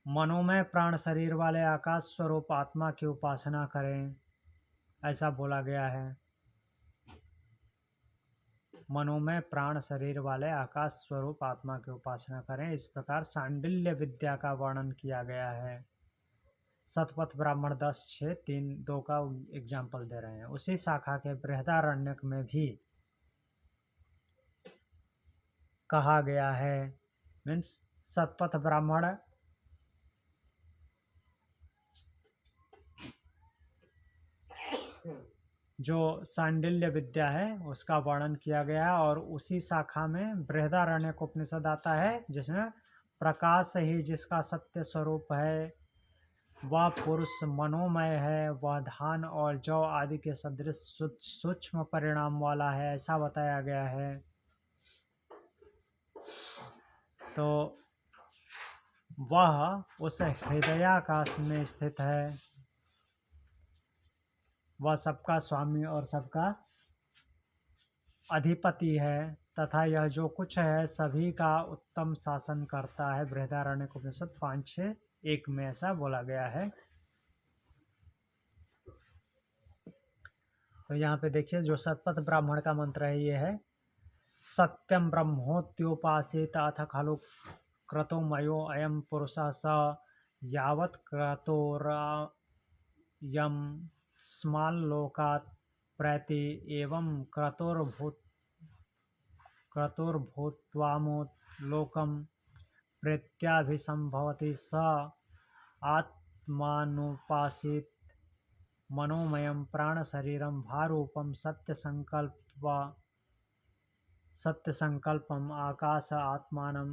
मनोमय प्राण शरीर वाले आकाश स्वरूप आत्मा की उपासना करें, ऐसा बोला गया है। मनोमय प्राण शरीर वाले आकाश स्वरूप आत्मा की उपासना करें, इस प्रकार सांडिल्य विद्या का वर्णन किया गया है। शतपथ ब्राह्मण 10:6-3-2 का एग्जाम्पल दे रहे हैं। उसी शाखा के बृहदारण्यक में भी कहा गया है, मीन्स शतपथ ब्राह्मण जो सांडिल्य विद्या है उसका वर्णन किया गया है। और उसी शाखा में बृहदारण्यक उपनिषद आता है, जिसमें प्रकाश ही जिसका सत्य स्वरूप है, वह पुरुष मनोमय है, वह धान और जौ आदि के सदृश सूक्ष्म परिणाम वाला है, ऐसा बताया गया है। तो वह उस हृदयाकाश में स्थित है। वह सबका स्वामी और सबका अधिपति है तथा यह जो कुछ है सभी का उत्तम शासन करता है। बृहदारण्यक उपनिषद 5:6:1 में ऐसा बोला गया है। तो यहाँ पे देखिए जो शतपथ ब्राह्मण का मंत्र है ये है सत्यम ब्रह्मोत्योपासित अथ खलु क्रतो मयो अयम पुरुषः स यावत् क्रतोरयम् स्माल्लोकात् प्रैति एवं क्रतुर्भूत्वामुत लोकम प्रेत्याभिसंभवति स आत्मानुपासित मनोमयम प्राण शरीरम भारूपम सत्य संकल्पम आकाश आत्मानम।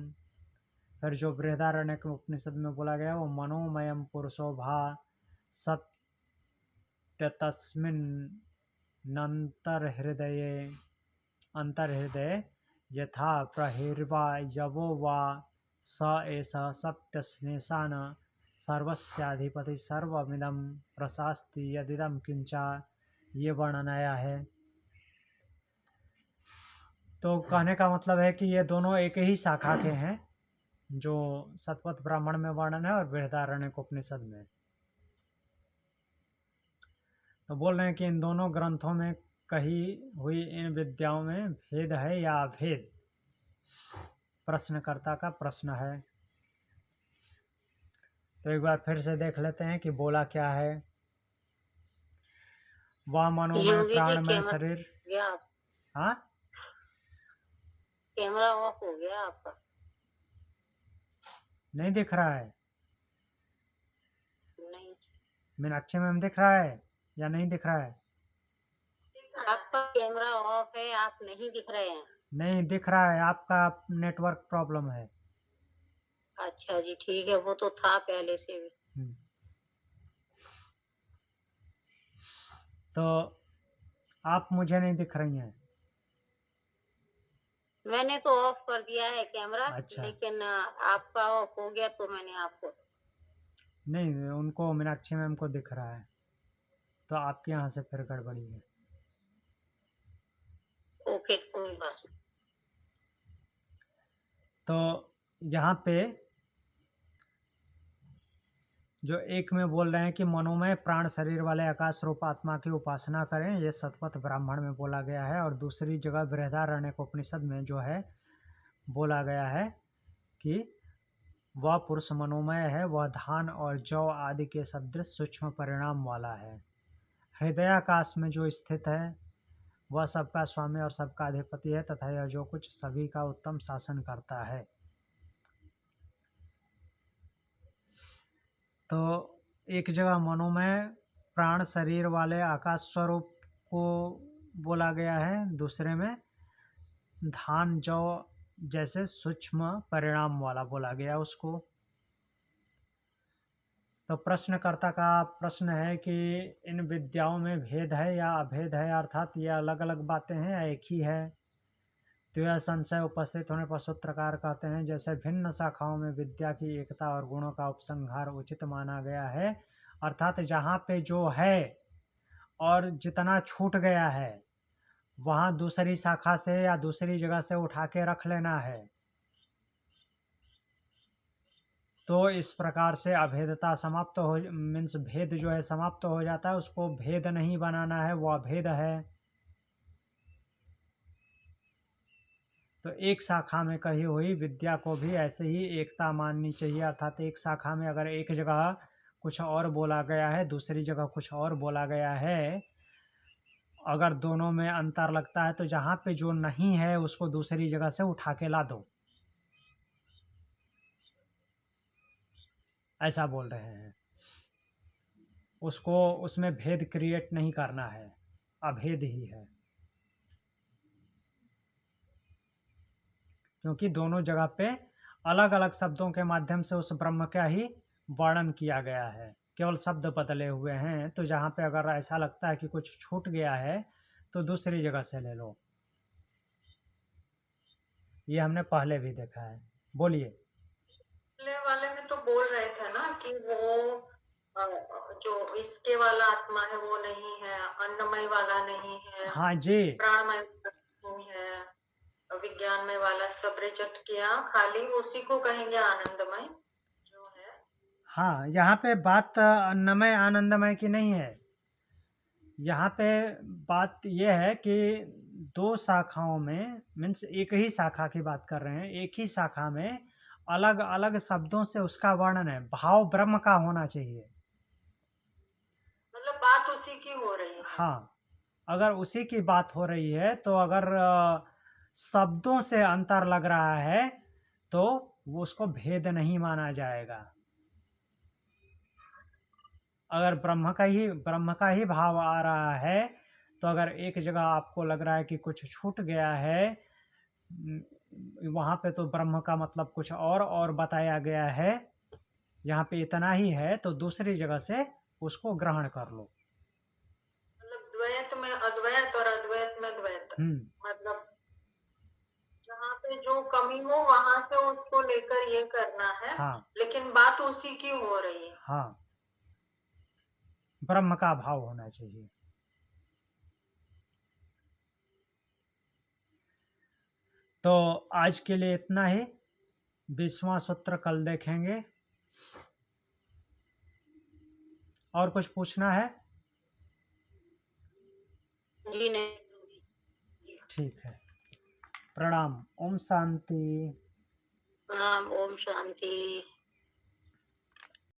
फिर जो बृहदारण्यक उपनिषद में बोला गया वो मनोमयम पुरुषो भा सत्य अंतर्हृदय यथा प्रहिर्वा यवो वा स एष सत्य स्नेशान सर्वस्याधिपति सर्वमिदं प्रशास्ति यदिदं किंचा ये वर्णन आया है। तो कहने का मतलब है कि ये दोनों एक ही शाखा के हैं जो शतपथ ब्राह्मण में वर्णन है और बृहदारण्यक उपनिषद में। तो बोल रहे हैं कि इन दोनों ग्रंथों में कही हुई इन विद्याओं में भेद है या अभेद, प्रश्नकर्ता का प्रश्न है। तो एक बार फिर से देख लेते हैं कि बोला क्या है। वह मनोमय प्राणमय शरीर। हाँ कैमरा ऑफ हो गया आपका, नहीं दिख रहा है? नहीं मीनाक्षी मैम दिख रहा है या नहीं दिख रहा है? आपका कैमरा ऑफ है, आप नहीं दिख रहे हैं। नहीं दिख रहा है, आपका नेटवर्क प्रॉब्लम है। अच्छा जी ठीक है, वो तो था पहले से भी। तो आप मुझे नहीं दिख रही हैं। मैंने तो ऑफ कर दिया है कैमरा। अच्छा। लेकिन आपका ऑफ हो गया तो मैंने आपको नहीं, उनको मीनाक्षी मैम को दिख रहा है, तो आपके यहाँ से फिर गड़बड़ी है। ओके कोई बात नहीं। तो यहाँ पे जो एक में बोल रहे हैं कि मनोमय प्राण शरीर वाले आकाश रूप आत्मा की उपासना करें, ये शतपथ ब्राह्मण में बोला गया है। और दूसरी जगह बृहदारण्यक उपनिषद में जो है बोला गया है कि वह पुरुष मनोमय है, वह धान और जौ आदि के सदृश सूक्ष्म परिणाम वाला है। हृदयाकाश में जो स्थित है वह सबका स्वामी और सबका अधिपति है तथा यह जो कुछ सभी का उत्तम शासन करता है। तो एक जगह मनोमय प्राण शरीर वाले आकाश स्वरूप को बोला गया है, दूसरे में धान जौ जैसे सूक्ष्म परिणाम वाला बोला गया उसको। तो प्रश्नकर्ता का प्रश्न है कि इन विद्याओं में भेद है या अभेद है, अर्थात ये अलग अलग बातें हैं या एक ही है। तो यह संशय उपस्थित होने पर सूत्रकार कहते हैं जैसे भिन्न शाखाओं में विद्या की एकता और गुणों का उपसंहार उचित माना गया है, अर्थात जहाँ पे जो है और जितना छूट गया है वहाँ दूसरी शाखा से या दूसरी जगह से उठा के रख लेना है। तो इस प्रकार से अभेदता समाप्त हो, मीन्स भेद जो है समाप्त हो जाता है, उसको भेद नहीं बनाना है, वो अभेद है। तो एक शाखा में कही हुई विद्या को भी ऐसे ही एकता माननी चाहिए, अर्थात एक शाखा में अगर एक जगह कुछ और बोला गया है, दूसरी जगह कुछ और बोला गया है, अगर दोनों में अंतर लगता है तो जहाँ पे जो नहीं है उसको दूसरी जगह से उठा के ला दो, ऐसा बोल रहे हैं। उसको उसमें भेद क्रिएट नहीं करना है, अभेद ही है, क्योंकि दोनों जगह पे अलग अलग शब्दों के माध्यम से उस ब्रह्म का ही वर्णन किया गया है, केवल शब्द बदले हुए हैं। तो जहाँ पे अगर ऐसा लगता है कि कुछ छूट गया है तो दूसरी जगह से ले लो, ये हमने पहले भी देखा है। बोलिए। पिछले वाले में तो बोल रहे थे ना कि वो जो इसके वाला आत्मा है वो नहीं है, अन्नमय वाला नहीं है, हाँ जी, प्राणमय वाला नहीं है, विज्ञानमय वाला सब रिजेक्ट किया, खाली उसी को कहेंगे आनंदमय जो है। हाँ, यहाँ पे बात अन्नमय आनंदमय की नहीं है। यहाँ पे बात ये है कि दो शाखाओं में, मीन्स एक ही शाखा की बात कर रहे हैं, एक ही शाखा में अलग अलग शब्दों से उसका वर्णन है। भाव ब्रह्म का होना चाहिए। मतलब बात उसी की हो रही है। हाँ, अगर उसी की बात हो रही है तो अगर शब्दों से अंतर लग रहा है तो वो उसको भेद नहीं माना जाएगा। अगर ब्रह्म का ही भाव आ रहा है तो अगर एक जगह आपको लग रहा है कि कुछ छूट गया है, वहाँ पे तो ब्रह्म का मतलब कुछ और बताया गया है, यहाँ पे इतना ही है, तो दूसरी जगह से उसको ग्रहण कर लो। मतलब द्वैत में अद्वैत और अद्वैत में द्वैत, मतलब जहाँ पे जो कमी हो वहां से उसको लेकर ये करना है। हाँ, लेकिन बात उसी की हो रही है। हाँ, ब्रह्म का भाव होना चाहिए। तो आज के लिए इतना ही। 20वां सूत्र कल देखेंगे। और कुछ पूछना है? जी नहीं। ठीक है, प्रणाम। ओम शांति। प्रणाम। ओम शांति।